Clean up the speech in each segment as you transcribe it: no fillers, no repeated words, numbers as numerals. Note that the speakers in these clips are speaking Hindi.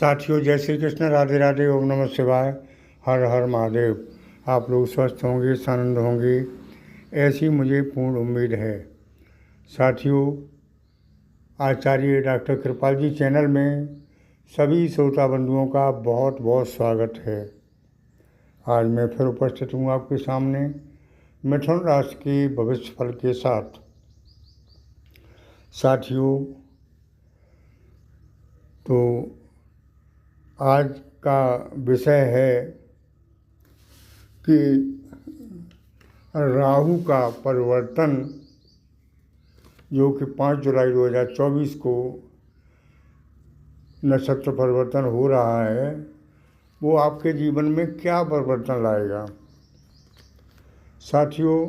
साथियों, जय श्री कृष्ण, राधे राधे, ओम नमः शिवाय, हर हर महादेव। आप लोग स्वस्थ होंगे, आनंद होंगे, ऐसी मुझे पूर्ण उम्मीद है। साथियों, आचार्य डॉक्टर कृपाल जी चैनल में सभी श्रोता बंधुओं का बहुत बहुत स्वागत है। आज मैं फिर उपस्थित हूँ आपके सामने मिथुन राशि के भविष्य फल के साथ। साथियों, तो आज का विषय है कि राहु का परिवर्तन जो कि 5 जुलाई 2024 को नक्षत्र परिवर्तन हो रहा है, वो आपके जीवन में क्या परिवर्तन लाएगा। साथियों,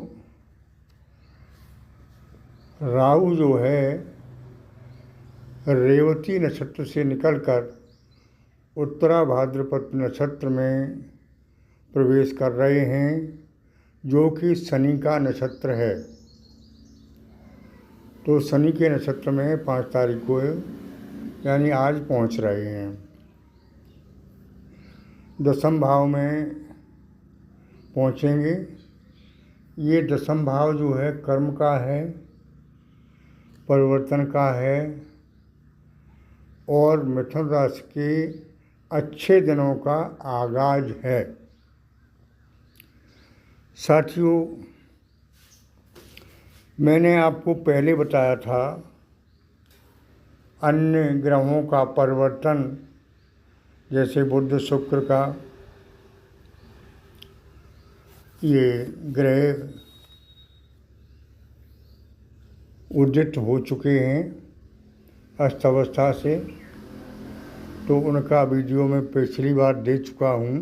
राहु जो है रेवती नक्षत्र से निकलकर उत्तरा भाद्रपद नक्षत्र में प्रवेश कर रहे हैं, जो कि शनि का नक्षत्र है। तो शनि के नक्षत्र में 5 तारीख को यानी आज पहुंच रहे हैं। दशम भाव में पहुंचेंगे। ये दशम भाव जो है कर्म का है, परिवर्तन का है और मिथुन राशि के अच्छे दिनों का आगाज है। साथियों, मैंने आपको पहले बताया था अन्य ग्रहों का परिवर्तन, जैसे बुध शुक्र का ये ग्रह उदित हो चुके हैं अस्थावस्था से, तो उनका वीडियो में पिछली बार दे चुका हूँ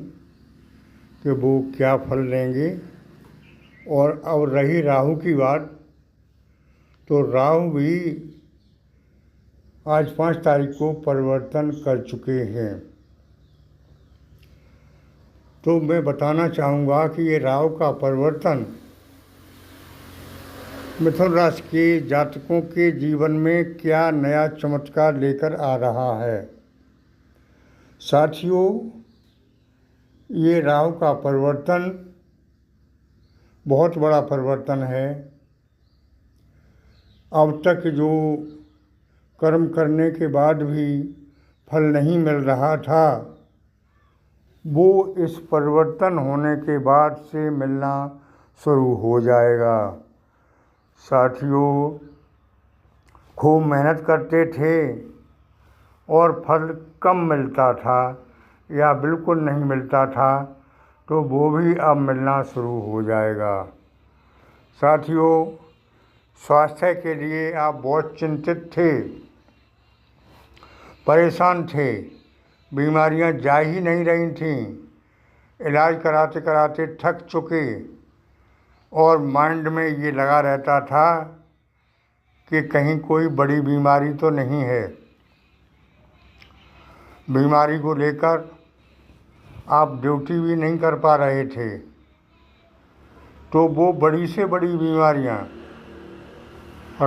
कि वो क्या फल देंगे। और अब रही राहु की बात, तो राहु भी आज 5 तारीख को परिवर्तन कर चुके हैं। तो मैं बताना चाहूँगा कि ये राहु का परिवर्तन मिथुन राशि के जातकों के जीवन में क्या नया चमत्कार लेकर आ रहा है। साथियों, ये राहु का परिवर्तन बहुत बड़ा परिवर्तन है। अब तक जो कर्म करने के बाद भी फल नहीं मिल रहा था, वो इस परिवर्तन होने के बाद से मिलना शुरू हो जाएगा। साथियों, खूब मेहनत करते थे और फल कम मिलता था या बिल्कुल नहीं मिलता था, तो वो भी अब मिलना शुरू हो जाएगा। साथियों, स्वास्थ्य के लिए आप बहुत चिंतित थे, परेशान थे, बीमारियां जा ही नहीं रही थीं, इलाज कराते कराते थक चुके और माइंड में ये लगा रहता था कि कहीं कोई बड़ी बीमारी तो नहीं है। बीमारी को लेकर आप ड्यूटी भी नहीं कर पा रहे थे, तो वो बड़ी से बड़ी बीमारियां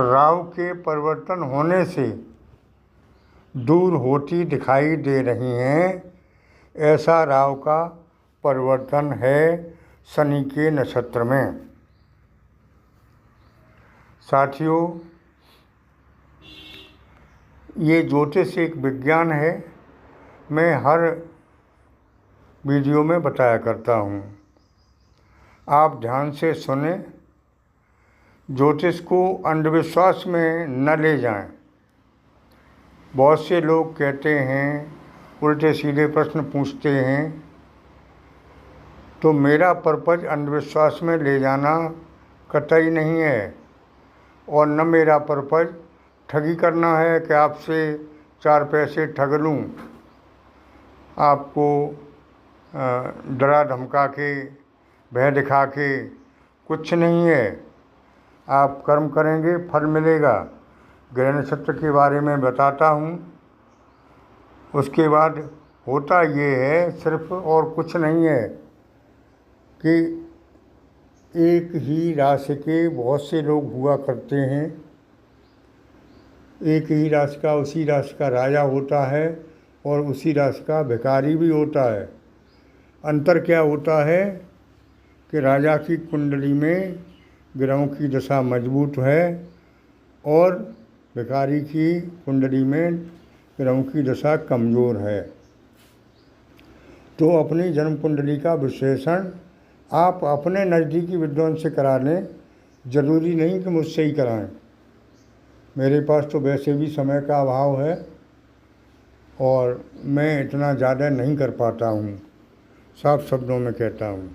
राहु के परिवर्तन होने से दूर होती दिखाई दे रही हैं। ऐसा राहु का परिवर्तन है शनि के नक्षत्र में। साथियों, ये ज्योतिष एक विज्ञान है, मैं हर वीडियो में बताया करता हूँ। आप ध्यान से सुने, ज्योतिष को अंधविश्वास में न ले जाएं। बहुत से लोग कहते हैं, उल्टे सीधे प्रश्न पूछते हैं, तो मेरा पर्पज अंधविश्वास में ले जाना कतई नहीं है और न मेरा पर्पज ठगी करना है कि आपसे 4 पैसे ठग लूँ, आपको डरा धमका के, भय दिखा के कुछ नहीं है। आप कर्म करेंगे, फल मिलेगा। ग्रह नक्षत्र के बारे में बताता हूँ। उसके बाद होता ये है, सिर्फ और कुछ नहीं है, कि एक ही राशि के बहुत से लोग हुआ करते हैं। एक ही राशि का उसी राशि का राजा होता है और उसी राशि का भिखारी भी होता है। अंतर क्या होता है कि राजा की कुंडली में ग्रहों की दशा मजबूत है और भिखारी की कुंडली में ग्रहों की दशा कमज़ोर है। तो अपनी जन्म कुंडली का विश्लेषण आप अपने नज़दीकी विद्वान से करा लें, ज़रूरी नहीं कि मुझसे ही कराएं। मेरे पास तो वैसे भी समय का अभाव है और मैं इतना ज़्यादा नहीं कर पाता हूँ, साफ शब्दों में कहता हूँ।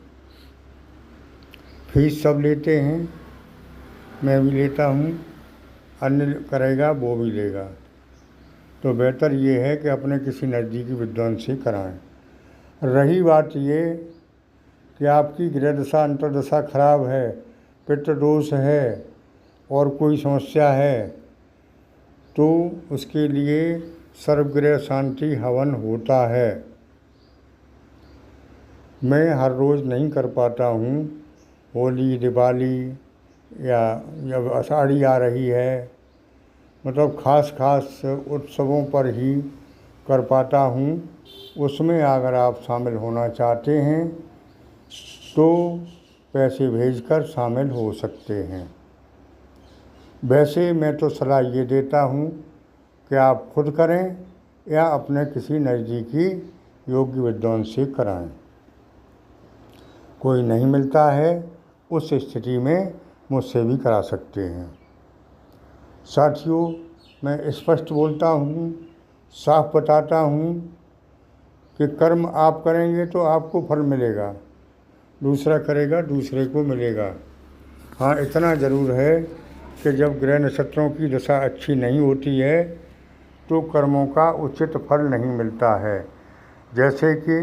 फीस सब लेते हैं, मैं भी लेता हूँ, अन्य करेगा वो भी लेगा। तो बेहतर ये है कि अपने किसी नज़दीकी विद्वान से कराएं। रही बात ये कि आपकी गृह दशा अंतर्दशा खराब है, पितृदोष है और कोई समस्या है, तो उसके लिए सर्वगृह शांति हवन होता है। मैं हर रोज़ नहीं कर पाता हूँ। होली, दिवाली या जब आषाढ़ी आ रही है, मतलब खास उत्सवों पर ही कर पाता हूँ। उसमें अगर आप शामिल होना चाहते हैं तो पैसे भेजकर शामिल हो सकते हैं। वैसे मैं तो सलाह ये देता हूँ कि आप खुद करें या अपने किसी नज़दीकी योग्य विद्वान से कराएं। कोई नहीं मिलता है, उस स्थिति में मुझसे भी करा सकते हैं। साथियों, मैं स्पष्ट बोलता हूँ, साफ बताता हूँ कि कर्म आप करेंगे तो आपको फल मिलेगा, दूसरा करेगा दूसरे को मिलेगा। हाँ, इतना ज़रूर है कि जब ग्रह नक्षत्रों की दशा अच्छी नहीं होती है तो कर्मों का उचित फल नहीं मिलता है। जैसे कि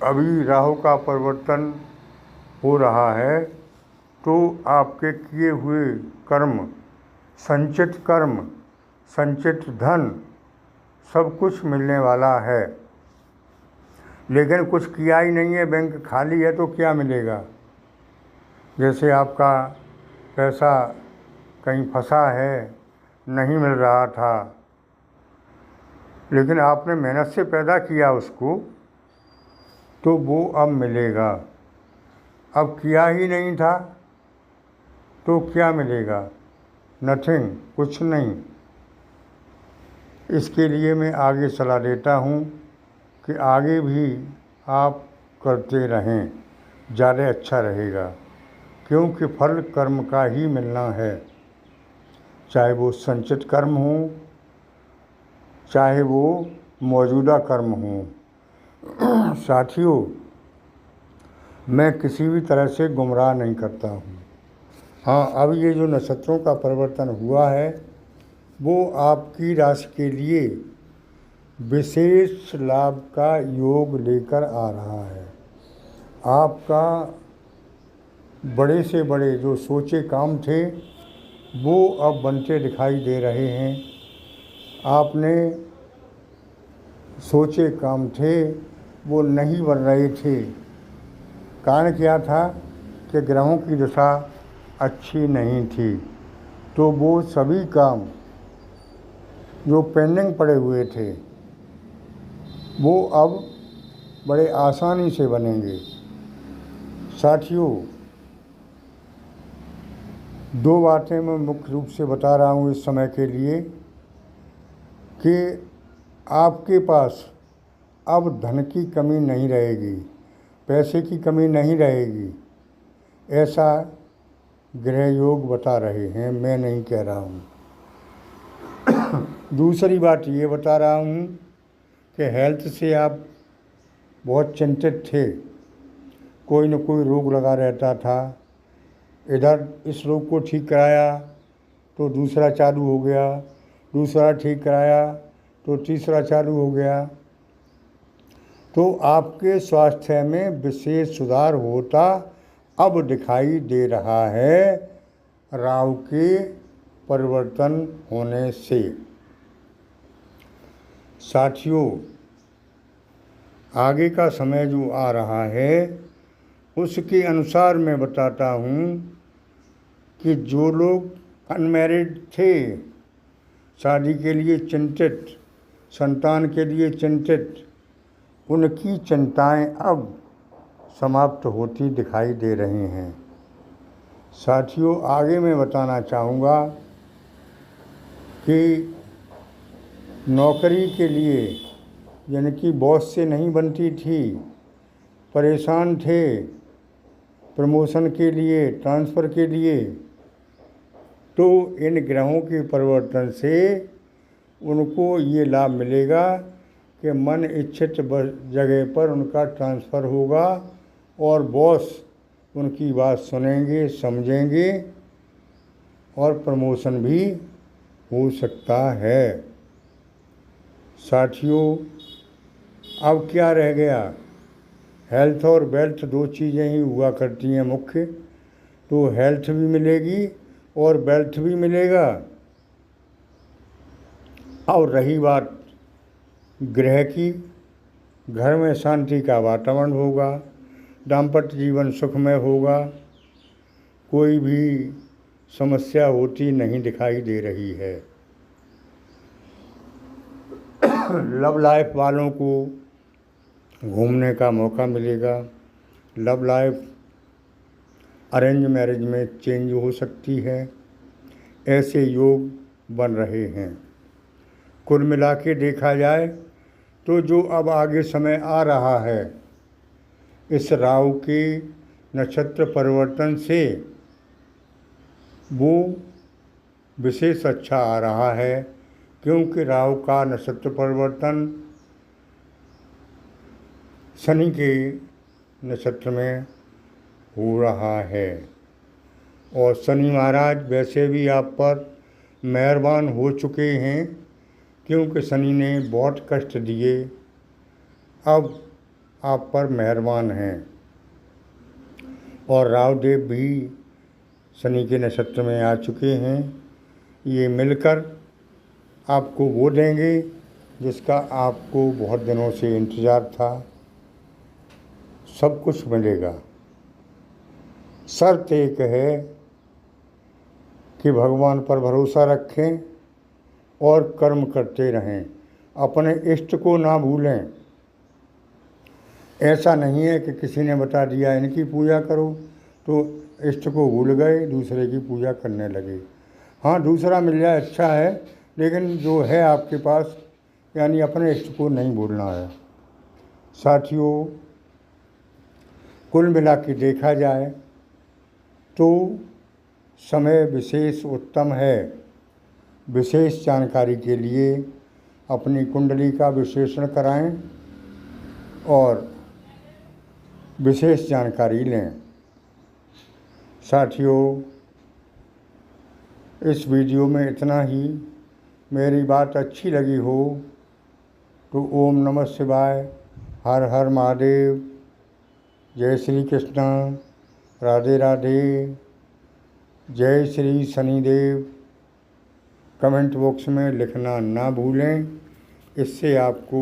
अभी राहु का परिवर्तन हो रहा है तो आपके किए हुए कर्म, संचित धन सब कुछ मिलने वाला है। लेकिन कुछ किया ही नहीं है, बैंक खाली है, तो क्या मिलेगा। जैसे आपका पैसा कहीं फंसा है, नहीं मिल रहा था, लेकिन आपने मेहनत से पैदा किया उसको, तो वो अब मिलेगा। अब किया ही नहीं था तो क्या मिलेगा, नथिंग, कुछ नहीं। इसके लिए मैं आगे सलाह देता हूँ कि आगे भी आप करते रहें, ज़्यादा अच्छा रहेगा, क्योंकि फल कर्म का ही मिलना है। चाहे वो संचित कर्म हो, चाहे वो मौजूदा कर्म हो। साथियों, मैं किसी भी तरह से गुमराह नहीं करता हूँ। हाँ, अब ये जो नक्षत्रों का परिवर्तन हुआ है वो आपकी राशि के लिए विशेष लाभ का योग लेकर आ रहा है। आपका बड़े से बड़े जो सोचे काम थे वो अब बनते दिखाई दे रहे हैं। आपने सोचे काम थे वो नहीं बन रहे थे। कारण क्या था कि ग्रहों की दशा अच्छी नहीं थी, तो वो सभी काम जो पेंडिंग पड़े हुए थे वो अब बड़े आसानी से बनेंगे। साथियों, दो बातें मैं मुख्य रूप से बता रहा हूँ इस समय के लिए कि आपके पास अब धन की कमी नहीं रहेगी, पैसे की कमी नहीं रहेगी। ऐसा ग्रह योग बता रहे हैं, मैं नहीं कह रहा हूँ। दूसरी बात ये बता रहा हूँ कि हेल्थ से आप बहुत चिंतित थे, कोई न कोई रोग लगा रहता था। इधर इस रोग को ठीक कराया तो दूसरा चालू हो गया, दूसरा ठीक कराया तो तीसरा चालू हो गया। तो आपके स्वास्थ्य में विशेष सुधार होता अब दिखाई दे रहा है राहु के परिवर्तन होने से। साथियों, आगे का समय जो आ रहा है उसके अनुसार मैं बताता हूँ कि जो लोग अनमैरिड थे, शादी के लिए चिंतित, संतान के लिए चिंतित, उनकी चिंताएं अब समाप्त होती दिखाई दे रही हैं। साथियों, आगे मैं बताना चाहूँगा कि नौकरी के लिए जिनकी बॉस से नहीं बनती थी, परेशान थे प्रमोशन के लिए, ट्रांसफ़र के लिए, तो इन ग्रहों के परिवर्तन से उनको ये लाभ मिलेगा कि मन इच्छित जगह पर उनका ट्रांसफ़र होगा और बॉस उनकी बात सुनेंगे, समझेंगे और प्रमोशन भी हो सकता है। साथियों, अब क्या रह गया? हेल्थ और वेल्थ दो चीज़ें ही हुआ करती हैं मुख्य, तो हेल्थ भी मिलेगी और वेल्थ भी मिलेगा। और रही बात ग्रह की, घर में शांति का वातावरण होगा, दाम्पत्य जीवन सुखमय होगा, कोई भी समस्या होती नहीं दिखाई दे रही है। लव लाइफ वालों को घूमने का मौका मिलेगा। लव लाइफ अरेंज मैरिज में चेंज हो सकती है, ऐसे योग बन रहे हैं। कुल मिला के देखा जाए तो जो अब आगे समय आ रहा है, इस राहु के नक्षत्र परिवर्तन से वो विशेष अच्छा आ रहा है, क्योंकि राहु का नक्षत्र परिवर्तन शनि के नक्षत्र में हो रहा है। और शनि महाराज वैसे भी आप पर मेहरबान हो चुके हैं, क्योंकि शनि ने बहुत कष्ट दिए, अब आप पर मेहरबान हैं। और राहुदेव भी शनि के नक्षत्र में आ चुके हैं। ये मिलकर आपको वो देंगे जिसका आपको बहुत दिनों से इंतज़ार था। सब कुछ मिलेगा। शर्त एक है कि भगवान पर भरोसा रखें और कर्म करते रहें, अपने इष्ट को ना भूलें। ऐसा नहीं है कि किसी ने बता दिया इनकी पूजा करो तो इष्ट को भूल गए, दूसरे की पूजा करने लगे। हाँ, दूसरा मिल जाए अच्छा है, लेकिन जो है आपके पास, यानी अपने इष्ट को नहीं भूलना है। साथियों, कुल मिला के देखा जाए तो समय विशेष उत्तम है। विशेष जानकारी के लिए अपनी कुंडली का विश्लेषण कराएं और विशेष जानकारी लें। साथियों, इस वीडियो में इतना ही। मेरी बात अच्छी लगी हो तो ओम नमः शिवाय, हर हर महादेव, जय श्री कृष्ण, राधे राधे, जय श्री शनिदेव कमेंट बॉक्स में लिखना ना भूलें। इससे आपको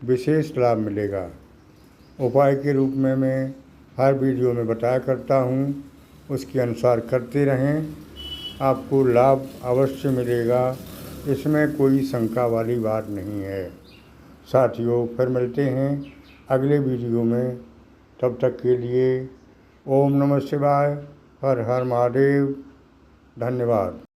विशेष लाभ मिलेगा। उपाय के रूप में मैं हर वीडियो में बताया करता हूँ, उसके अनुसार करते रहें, आपको लाभ अवश्य मिलेगा। इसमें कोई शंका वाली बात नहीं है। साथियों, फिर मिलते हैं अगले वीडियो में। तब तक के लिए ओम नमः शिवाय, हर हर महादेव, धन्यवाद।